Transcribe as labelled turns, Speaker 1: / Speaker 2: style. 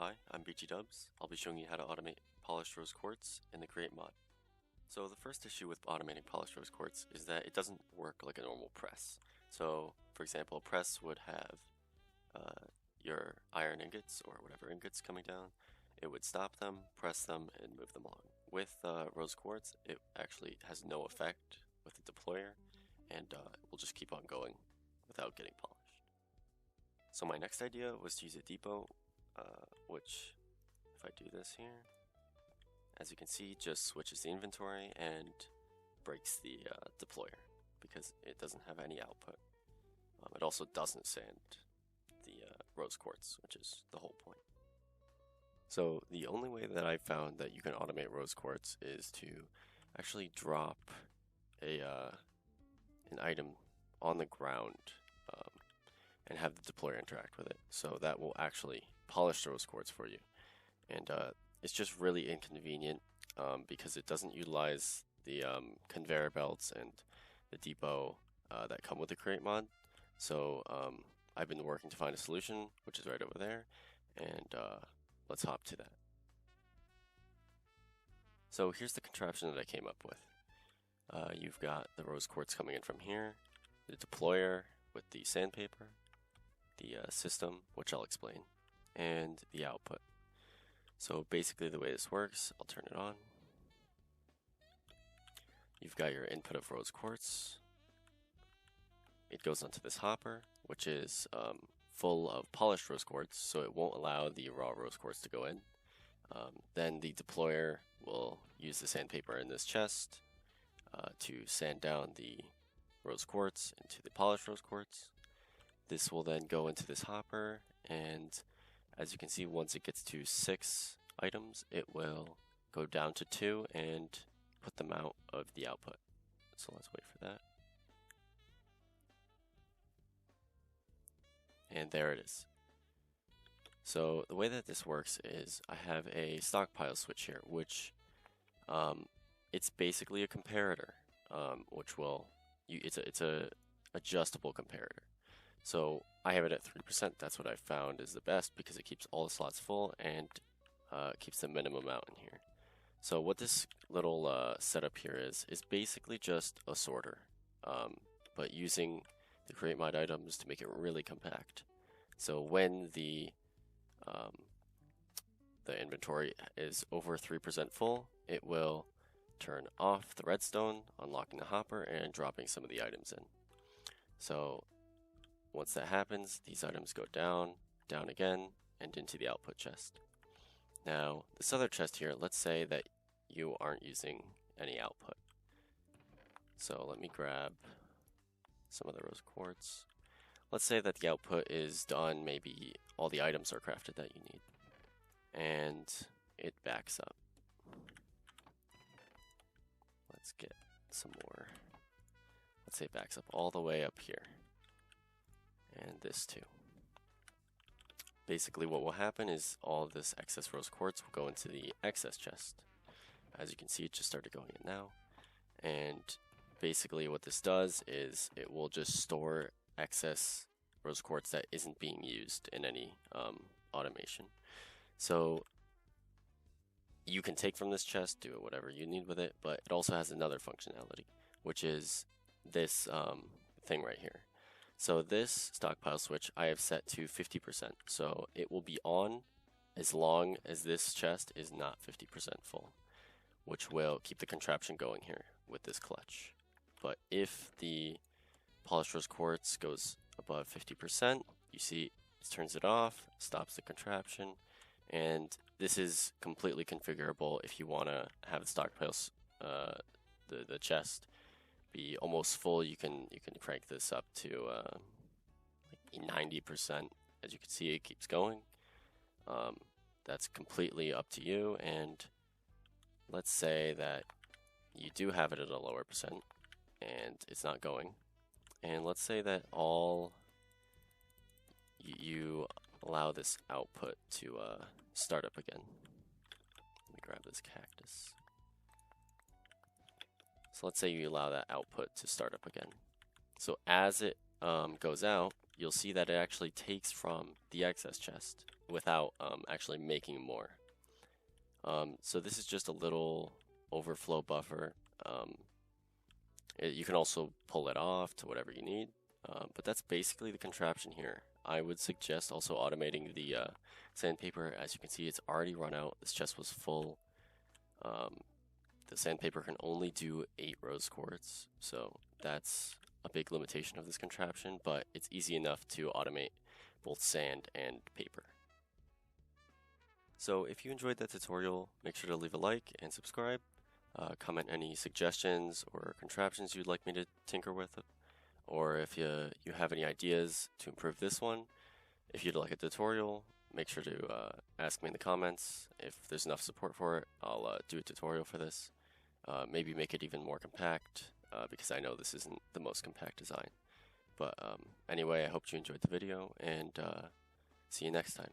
Speaker 1: Hi, I'm BG Dubs. I'll be showing you how to automate polished rose quartz in the Create mod. So the first issue with automating polished rose quartz is that it doesn't work like a normal press. So, for example, a press would have your iron ingots or whatever ingots coming down. It would stop them, press them, and move them along. With rose quartz, it actually has no effect with the deployer, and it will just keep on going without getting polished. So my next idea was to use a depot, which, if I do this here, as you can see, just switches the inventory and breaks the deployer because it doesn't have any output. It also doesn't sand the rose quartz, which is the whole point. So the only way that I've found that you can automate rose quartz is to actually drop an item on the ground and have the deployer interact with it. So that will actually polish the rose quartz for you. And it's just really inconvenient because it doesn't utilize the conveyor belts and the depot that come with the Create mod. So I've been working to find a solution, which is right over there, and let's hop to that. So here's the contraption that I came up with. You've got the rose quartz coming in from here, the deployer with the sandpaper, the system, which I'll explain, and the output. So basically the way this works, I'll turn it on. You've got your input of rose quartz. It goes onto this hopper, which is full of polished rose quartz, so it won't allow the raw rose quartz to go in. Then the deployer will use the sandpaper in this chest to sand down the rose quartz into the polished rose quartz. This will then go into this hopper, and as you can see, once it gets to 6 items, it will go down to 2 and put them out of the output. So let's wait for that. And there it is. So the way that this works is I have a stockpile switch here, which it's basically a comparator, which will it's a adjustable comparator. So I have it at 3%. That's what I found is the best because it keeps all the slots full and keeps the minimum out in here. So what this little setup here is basically just a sorter, but using the Create mod items to make it really compact. So when the inventory is over 3% full, it will turn off the redstone, unlocking the hopper and dropping some of the items in. So once that happens, these items go down, down again, and into the output chest. Now, this other chest here, let's say that you aren't using any output. So let me grab some of the rose quartz. Let's say that the output is done, maybe all the items are crafted that you need. And it backs up. Let's get some more. Let's say it backs up all the way up here. And this too. Basically what will happen is all of this excess rose quartz will go into the excess chest. As you can see, it just started going in now. And basically what this does is it will just store excess rose quartz that isn't being used in any automation. So you can take from this chest, do whatever you need with it, but it also has another functionality, which is this thing right here. So this stockpile switch I have set to 50%, so it will be on as long as this chest is not 50% full, which will keep the contraption going here with this clutch. But if the polished rose quartz goes above 50%, you see it turns it off, stops the contraption, and this is completely configurable if you want to have the stockpiles, the chest be almost full. You can crank this up to like 90%. As you can see, it keeps going. That's completely up to you. And let's say that you do have it at a lower percent and it's not going. And let's say that you allow this output to start up again. Let me grab this cactus. So let's say you allow that output to start up again. So as it goes out, you'll see that it actually takes from the excess chest without actually making more. So this is just a little overflow buffer. You can also pull it off to whatever you need, but that's basically the contraption here. I would suggest also automating the sandpaper. As you can see, it's already run out. This chest was full. The sandpaper can only do 8 rose quartz, so that's a big limitation of this contraption, but it's easy enough to automate both sand and paper. So if you enjoyed that tutorial, make sure to leave a like and subscribe. Comment any suggestions or contraptions you'd like me to tinker with, or if you have any ideas to improve this one. If you'd like a tutorial, make sure to ask me in the comments. If there's enough support for it, I'll do a tutorial for this. Maybe make it even more compact, because I know this isn't the most compact design. But anyway, I hope you enjoyed the video, and see you next time.